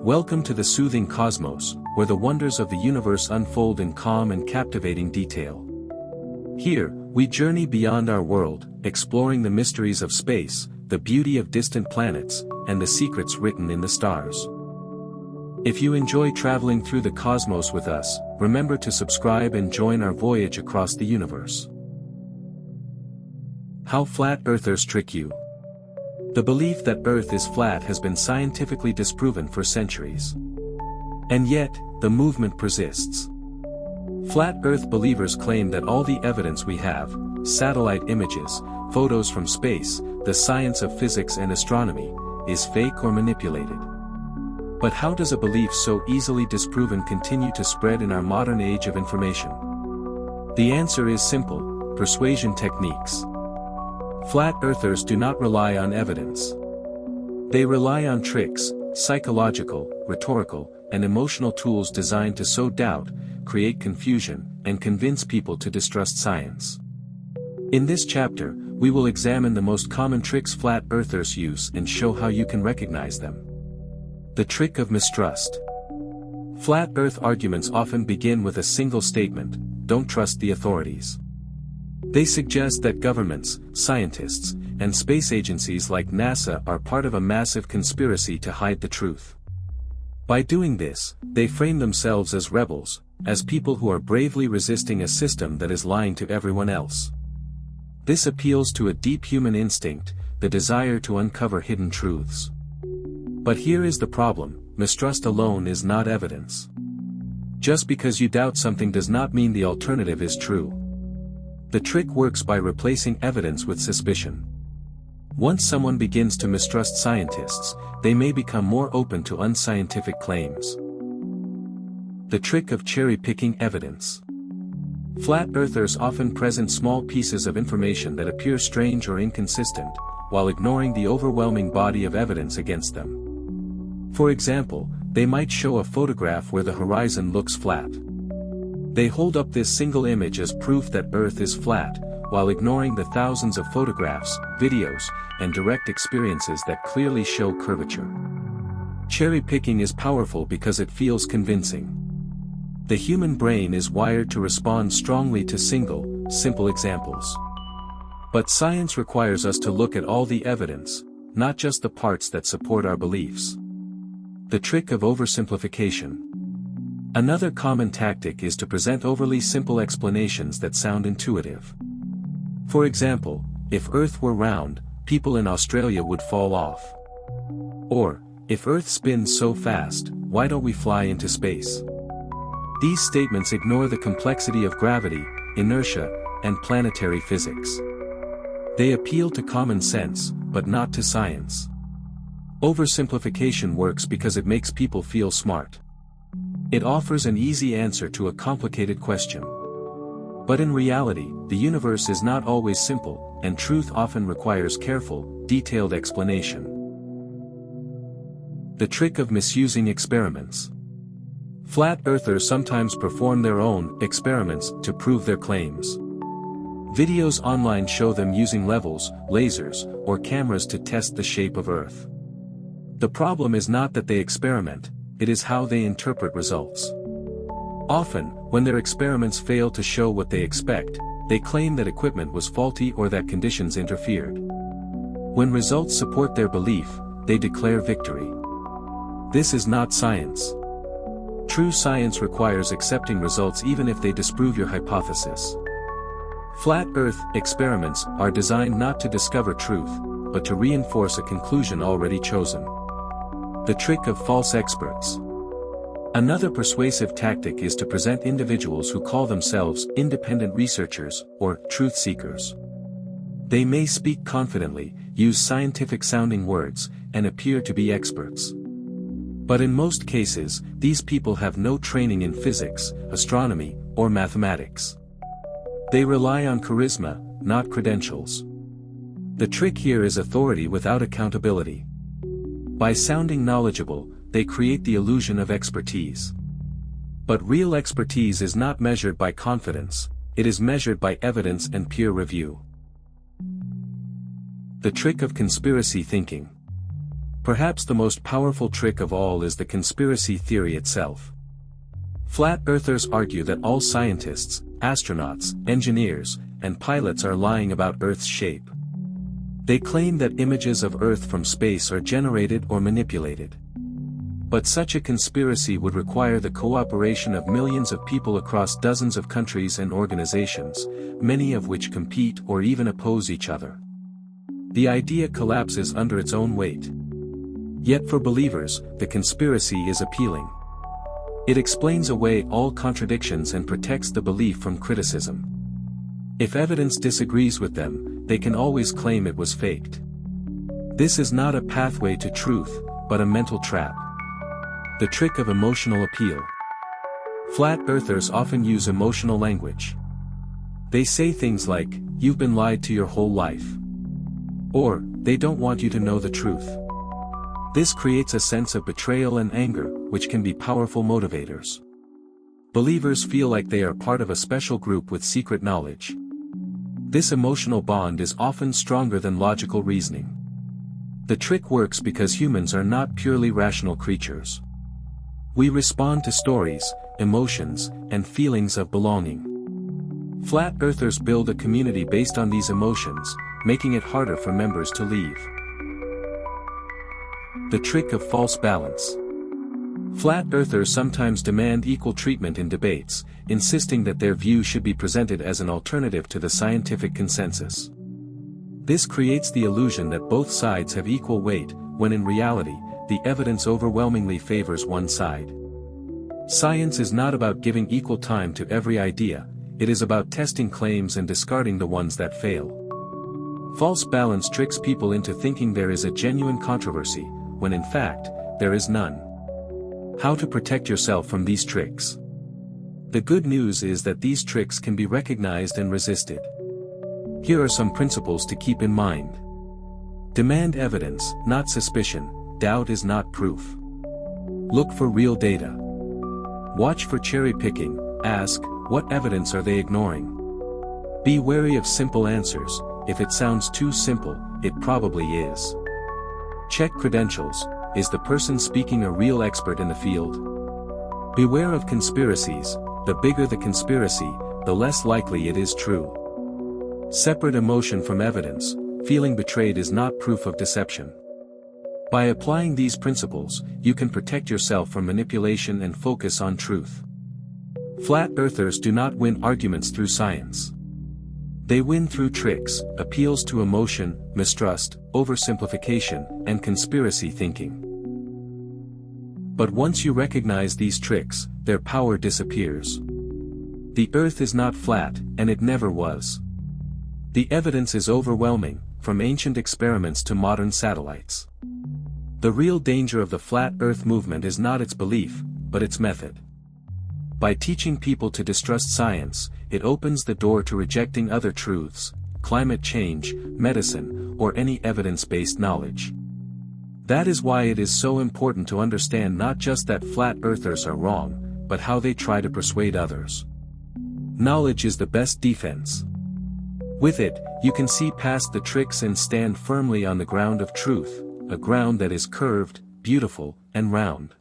Welcome to the soothing cosmos, where the wonders of the universe unfold in calm and captivating detail. Here, we journey beyond our world, exploring the mysteries of space, the beauty of distant planets, and the secrets written in the stars. If you enjoy traveling through the cosmos with us, remember to subscribe and join our voyage across the universe. How flat earthers trick you. The belief that Earth is flat has been scientifically disproven for centuries. And yet, the movement persists. Flat Earth believers claim that all the evidence we have, satellite images, photos from space, the science of physics and astronomy, is fake or manipulated. But how does a belief so easily disproven continue to spread in our modern age of information? The answer is simple: persuasion techniques. Flat earthers do not rely on evidence. They rely on tricks, psychological, rhetorical, and emotional tools designed to sow doubt, create confusion, and convince people to distrust science. In this chapter, we will examine the most common tricks flat earthers use and show how you can recognize them. The trick of mistrust. Flat earth arguments often begin with a single statement: don't trust the authorities. They suggest that governments, scientists, and space agencies like NASA are part of a massive conspiracy to hide the truth. By doing this, they frame themselves as rebels, as people who are bravely resisting a system that is lying to everyone else. This appeals to a deep human instinct, the desire to uncover hidden truths. But here is the problem: mistrust alone is not evidence. Just because you doubt something does not mean the alternative is true. The trick works by replacing evidence with suspicion. Once someone begins to mistrust scientists, they may become more open to unscientific claims. The trick of cherry-picking evidence. Flat earthers often present small pieces of information that appear strange or inconsistent, while ignoring the overwhelming body of evidence against them. For example, they might show a photograph where the horizon looks flat. They hold up this single image as proof that Earth is flat, while ignoring the thousands of photographs, videos, and direct experiences that clearly show curvature. Cherry-picking is powerful because it feels convincing. The human brain is wired to respond strongly to simple examples. But science requires us to look at all the evidence, not just the parts that support our beliefs. The trick of oversimplification. Another common tactic is to present overly simple explanations that sound intuitive. For example, if Earth were round, people in Australia would fall off. Or, if Earth spins so fast, why don't we fly into space? These statements ignore the complexity of gravity, inertia, and planetary physics. They appeal to common sense, but not to science. Oversimplification works because it makes people feel smart. It offers an easy answer to a complicated question. But in reality, the universe is not always simple, and truth often requires careful, detailed explanation. The trick of misusing experiments. Flat earthers sometimes perform their own experiments to prove their claims. Videos online show them using levels, lasers, or cameras to test the shape of Earth. The problem is not that they experiment, it is how they interpret results. Often, when their experiments fail to show what they expect, they claim that equipment was faulty or that conditions interfered. When results support their belief, they declare victory. This is not science. True science requires accepting results even if they disprove your hypothesis. Flat Earth experiments are designed not to discover truth, but to reinforce a conclusion already chosen. The trick of false experts. Another persuasive tactic is to present individuals who call themselves independent researchers or truth seekers. They may speak confidently, use scientific-sounding words, and appear to be experts. But in most cases, these people have no training in physics, astronomy, or mathematics. They rely on charisma, not credentials. The trick here is authority without accountability. By sounding knowledgeable, they create the illusion of expertise. But real expertise is not measured by confidence, it is measured by evidence and peer review. The trick of conspiracy thinking. Perhaps the most powerful trick of all is the conspiracy theory itself. Flat earthers argue that all scientists, astronauts, engineers, and pilots are lying about Earth's shape. They claim that images of Earth from space are generated or manipulated. But such a conspiracy would require the cooperation of millions of people across dozens of countries and organizations, many of which compete or even oppose each other. The idea collapses under its own weight. Yet for believers, the conspiracy is appealing. It explains away all contradictions and protects the belief from criticism. If evidence disagrees with them, they can always claim it was faked. This is not a pathway to truth, but a mental trap. The trick of emotional appeal. Flat earthers often use emotional language. They say things like, "You've been lied to your whole life." Or, "They don't want you to know the truth." This creates a sense of betrayal and anger, which can be powerful motivators. Believers feel like they are part of a special group with secret knowledge. This emotional bond is often stronger than logical reasoning. The trick works because humans are not purely rational creatures. We respond to stories, emotions, and feelings of belonging. Flat earthers build a community based on these emotions, making it harder for members to leave. The trick of false balance. Flat earthers sometimes demand equal treatment in debates, insisting that their view should be presented as an alternative to the scientific consensus. This creates the illusion that both sides have equal weight, when in reality, the evidence overwhelmingly favors one side. Science is not about giving equal time to every idea, it is about testing claims and discarding the ones that fail. False balance tricks people into thinking there is a genuine controversy, when in fact, there is none. How to protect yourself from these tricks? The good news is that these tricks can be recognized and resisted. Here are some principles to keep in mind. Demand evidence, not suspicion. Doubt is not proof. Look for real data. Watch for cherry picking. Ask, what evidence are they ignoring? Be wary of simple answers. If it sounds too simple, it probably is. Check credentials. Is the person speaking a real expert in the field? Beware of conspiracies. The bigger the conspiracy, the less likely it is true. Separate emotion from evidence. Feeling betrayed is not proof of deception. By applying these principles, you can protect yourself from manipulation and focus on truth. Flat earthers do not win arguments through science. They win through tricks, appeals to emotion, mistrust, oversimplification, and conspiracy thinking. But once you recognize these tricks, their power disappears. The Earth is not flat, and it never was. The evidence is overwhelming, from ancient experiments to modern satellites. The real danger of the flat Earth movement is not its belief, but its method. By teaching people to distrust science, it opens the door to rejecting other truths, climate change, medicine, or any evidence-based knowledge. That is why it is so important to understand not just that flat earthers are wrong, but how they try to persuade others. Knowledge is the best defense. With it, you can see past the tricks and stand firmly on the ground of truth, a ground that is curved, beautiful, and round.